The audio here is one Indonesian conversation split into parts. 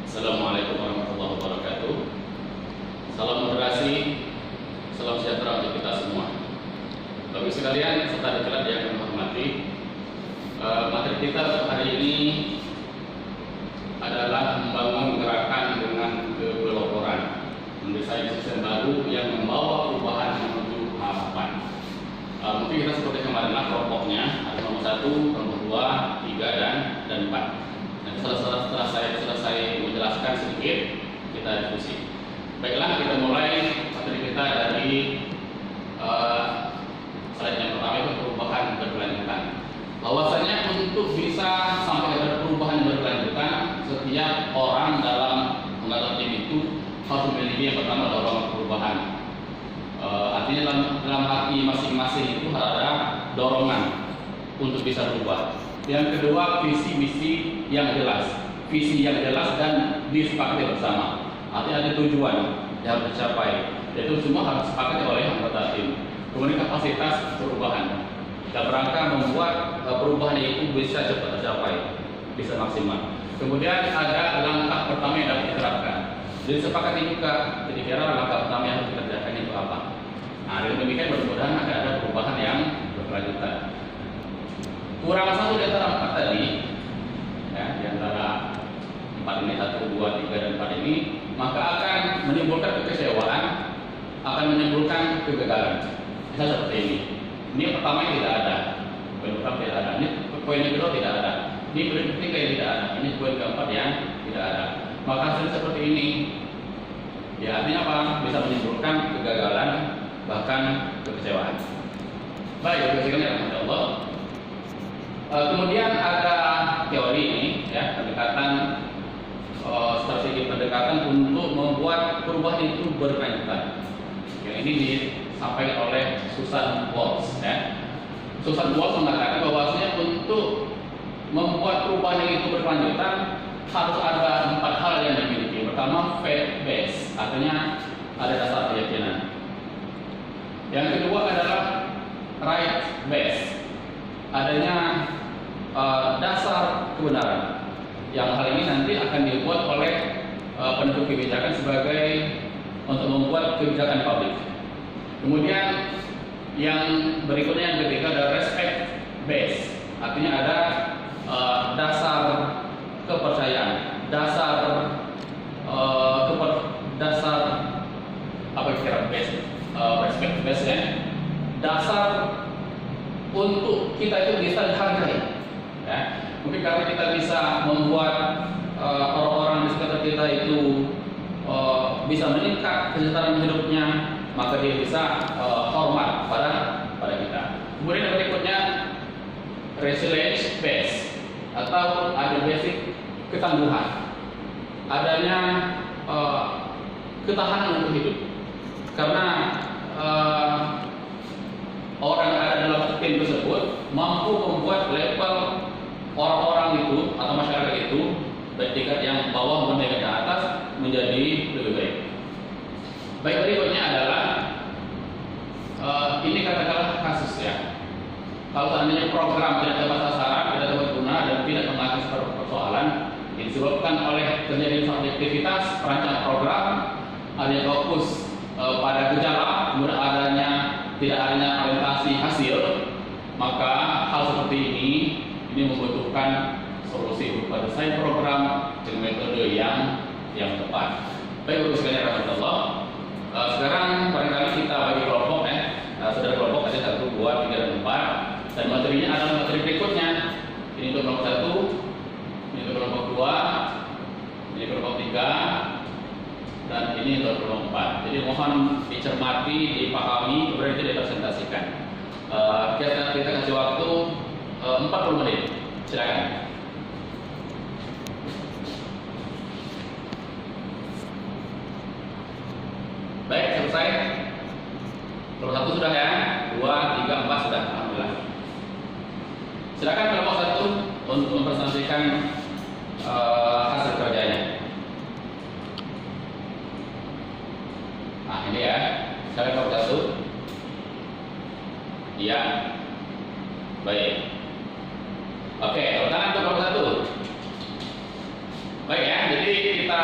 Assalamualaikum warahmatullahi wabarakatuh. Salam moderasi, salam sejahtera untuk kita semua. Bapak sekalian, serta diklat yang kami hormati, materi kita untuk hari ini adalah membangun gerakan dengan kepeloporan, mendesain sistem baru yang membawa perubahan menuju harapan. Mungkin kita seperti kemarin lah kelompoknya, ada nomor 1, nomor 2, 3, dan 4. Nanti setelah saya selesai menjelaskan sedikit, kita diskusi. Baiklah, kita mulai materi kita dari slide yang pertama, itu perubahan berkelanjutan. Bahwasanya untuk bisa sampai kepada perubahan berkelanjutan, setiap orang dalam mengatur tim itu harus memiliki yang pertama dorongan perubahan. Artinya dalam hati masing-masing itu ada dorongan untuk bisa berubah. Yang kedua, visi misi yang jelas, dan disepakati bersama. Artinya ada tujuan yang harus dicapai, yaitu semua harus disepakati oleh anggota tim. Kemudian kapasitas perubahan, dalam rangka membuat perubahan itu bisa cepat tercapai, bisa maksimal. Kemudian ada langkah pertama yang dapat diterapkan. Jadi sepakati juga kira-kira langkah pertama yang harus dikerjakan itu apa. Nah, dengan demikian mudah-mudahan ada perubahan yang berkelanjutan. Kurang satu di antara 4 tadi, ya, di antara 4 ini, 1, 2, 3, dan 4 ini, maka akan menimbulkan kekecewaan, akan menimbulkan kegagalan. Misal seperti ini. Ini yang pertama yang tidak ada, poin pertama tidak ada. Ini poin yang kedua tidak ada. Ini poin ketiga yang tidak ada. Ini poin keempat yang tidak ada. Maka hasil seperti ini, ya artinya apa? Bisa menimbulkan kegagalan, bahkan kekecewaan. Baik, sekalian, Allah. Kemudian ada teori ini, ya, pendekatan strategi pendekatan untuk membuat perubahan itu berkelanjutan. Yang ini disampaikan oleh Susan Walsh. Ya. Susan Walsh mengatakan bahwasanya untuk membuat perubahan yang itu berkelanjutan harus ada 4 hal yang dimiliki. Pertama, faith base, artinya ada dasar keyakinan. Yang kedua adalah right base, adanya dasar kebenaran. Yang hal ini nanti akan dibuat oleh penentu kebijakan sebagai untuk membuat kebijakan publik. Kemudian yang berikutnya yang ketiga ada respect base, artinya ada dasar kepercayaan, dasar apa kira base, respect base ya, dasar untuk kita itu bisa dihargai. Ya, mungkin karena kita bisa membuat orang-orang di sekitar kita itu bisa meningkat kesejahteraan hidupnya, maka dia bisa hormat pada kita. Kemudian yang berikutnya resilience base, atau ada basic ketangguhan, adanya ketahanan untuk hidup. Karena orang yang ada dalam tim tersebut mampu membuat level orang-orang itu atau masyarakat itu, baik tingkat yang bawah maupun tingkat yang atas, menjadi lebih baik. Baik, berikutnya adalah ini katakanlah kasus ya. Kalau seandainya program tidak tepat sasaran, tidak tepat guna, dan tidak mengatasi persoalan, ini disebabkan oleh terjadinya subjektivitas perancang program, adanya fokus pada gejala, kemudian tidak adanya orientasi hasil, maka hal seperti ini membutuhkan solusi berupa desain program dengan metode yang tepat. Baik, Bapak sekalian rahmatullah. Sekarang barangkali kita bagi kelompok ya. Saudara kelompok ada 1, 2, 3, dan 4. Dan materinya adalah materi berikutnya. Ini untuk kelompok 1, ini untuk kelompok 2, ini kelompok 3, dan ini untuk kelompok 4. Jadi mohon dicermati, dipahami, kemudian itu dipresentasikan. Kita kasih waktu 40 menit. Silakan. Baik, selesai. Kelompok 1 sudah ya, 2, 3, 4 sudah. Alhamdulillah. Silakan kelompok 1 untuk mempresentasikan hasil kerjanya. Nah, ini ya. Silakan kelompok 1. Iya. Baik. Oke, tepuk tangan untuk kelompok 1. Baik ya, jadi kita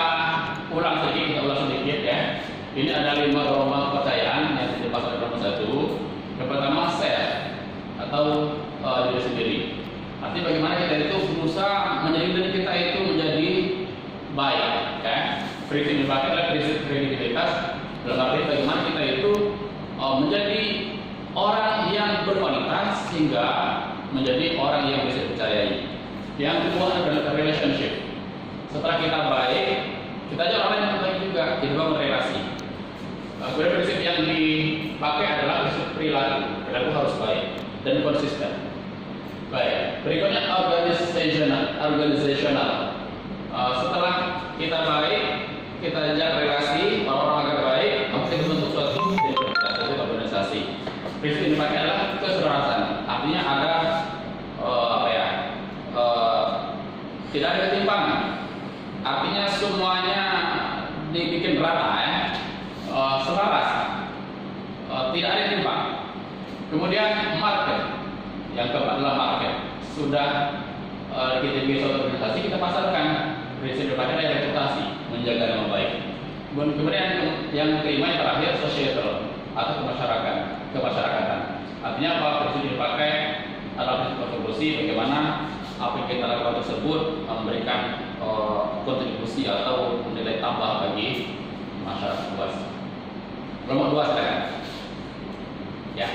ulang sedikit ya. Ini ada 5 gelombang kepercayaan yang dibahas oleh nomor 1. Yang pertama self atau diri sendiri. Artinya bagaimana kita itu berusaha menjadi diri kita itu menjadi baik, ya. Prinsip dipakai adalah prinsip kredibilitas. Dalam arti bagaimana kita itu menjadi orang yang berkualitas sehingga menjadi orang yang bisa dipercayai. Yang kedua adalah relationship. Setelah kita baik, kita aja orang yang baik juga, kita bangun relasi. Kemudian prinsip yang dipakai adalah prinsip perilaku. Perilaku harus baik dan konsisten. Baik. Berikutnya organizational. Setelah kita baik, kita ajak relasi orang-orang agar baik, maka kita bentuk suatu organisasi. Prinsip yang dipakai adalah keserakahan. Artinya ada tidak ada ketimpangan. Artinya semuanya dibikin rata ya, selaras, tidak ada yang timpang. Kemudian market, yang keempat adalah market. Sudah kita bikin suatu organisasi, kita pasarkan. Prinsip dipakai adalah reputasi, menjaga nama baik. Kemudian yang kelima yang terakhir societal atau kemasyarakatan. Artinya apa? Prinsip dipakai adalah prinsip kontribusi, bagaimana apa yang kita lakukan tersebut memberikan kontribusi atau nilai tambah bagi masyarakat luas. Nomor 2 silakan. Ya.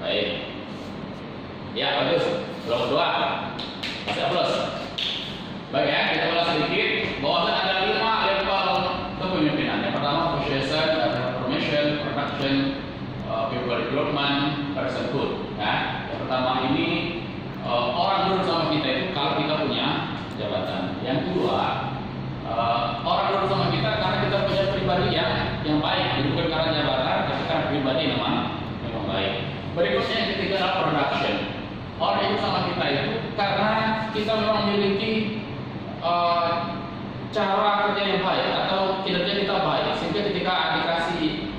Baik. Ya, bagus. Nomor 2. Masih plus. Baik ya, kita ulas sedikit bahwa ada 5 level kepemimpinan. Yang pertama position, transformation, production, people development, personhood. Ya. Yang pertama ini orang dulu sama kita itu kalau kita punya jabatan. Yang kedua, orang dulu sama kita karena kita punya pribadi yang baik, jadi bukan karena jabatan, tapi karena pribadi memang baik. Berikutnya yang ketiga adalah production. Orang itu sama kita itu karena kita memang memiliki cara kerja yang baik atau kinerja kita baik, sehingga ketika dikasih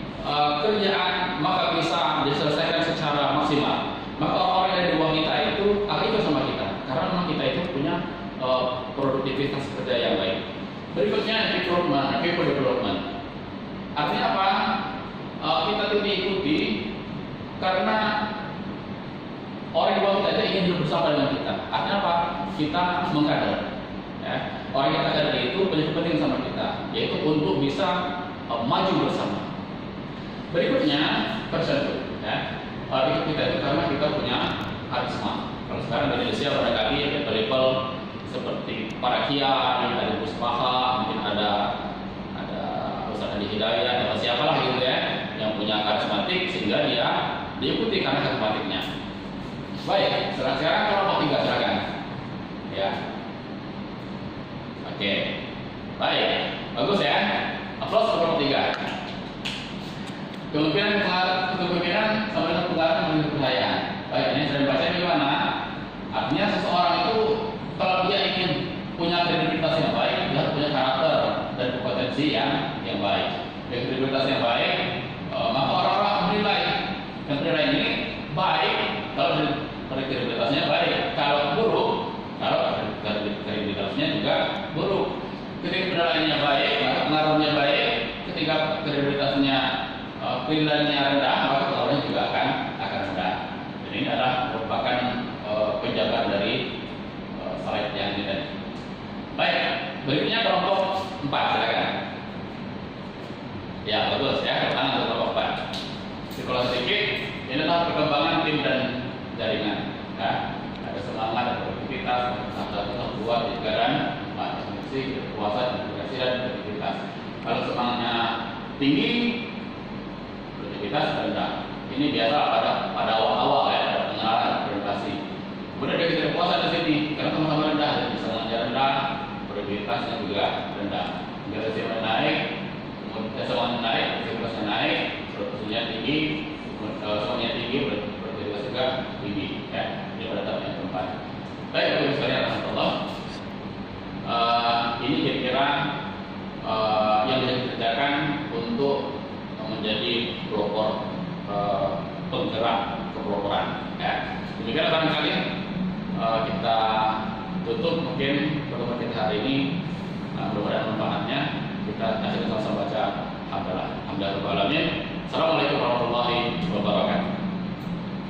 kerjaan maka bisa diselesaikan secara maksimal. Maka orang yang di bawah kita itu akan ikut sama kita karena memang kita itu punya produktivitas kerja yang baik. Berikutnya people development. Artinya apa? Kita itu diikuti karena orang di bawah kita itu ingin hidup bersama dengan kita. Artinya apa? Kita mengkader. Ya. Orang yang kita kader itu punya kepentingan sama kita, yaitu untuk bisa maju bersama. Berikutnya personhood. Ya. Ikut kita itu karena kita punya karisma. Kalau sekarang di Indonesia barangkali ada label seperti para kiai, ada Gus Paha, mungkin ada Ustaz Adi Hidayat atau siapalah gitu ya, yang punya karismatik sehingga dia diikuti karena karismatiknya. Baik, sekarang kelompok 3 silakan. Ya. Oke. Baik, bagus ya. Aplaus kelompok 3. Kemungkinan sama dengan penggarapan dan kepercayaan. Baik, ini saya baca bagaimana? Artinya seseorang itu kalau dia ingin punya kredibilitas yang baik, dia harus punya karakter dan kompetensi yang baik. Dengan kredibilitas yang baik, maka orang-orang menilai. Dan penilaian ini baik kalau kredibilitasnya baik. Kalau buruk, kalau kredibilitasnya juga buruk. Ketika penilaiannya baik, maka pengaruhnya baik. Ketika kredibilitasnya penilaiannya rendah, maka pengaruhnya juga akan rendah. Dan ini adalah merupakan penjagaan dari slide yang ini tadi. Baik, berikutnya kelompok 4 silakan. Ya bagus ya, tangan untuk kelompok 4. Sekolah sedikit, ini adalah perkembangan tim dan jaringan. Ya. Ada semangat, ada produktivitas, ada buat pikiran, fungsi, kekuasaan, integrasi dan produktivitas. Kalau semangatnya tinggi, produktivitas rendah. Ini biasa pada awal-awal ya, pada pengenalan presentasi. Kemudian ada kita kekuasaan di sini, karena sama-sama rendah, jadi semangatnya rendah, produktivitasnya juga rendah. Integrasinya naik, kemudian semangatnya naik, produktivitasnya naik, produksinya tinggi, semangatnya tinggi, produktivitas juga tinggi. Ya, ini pada tahap yang keempat. Baik, Bapak sekalian, alhamdulillah. Ini kira-kira yang bisa dikerjakan untuk menjadi pelopor penggerak kepeloporan. Ya. Demikian barangkali kita tutup mungkin pertemuan kita hari ini. Alamin.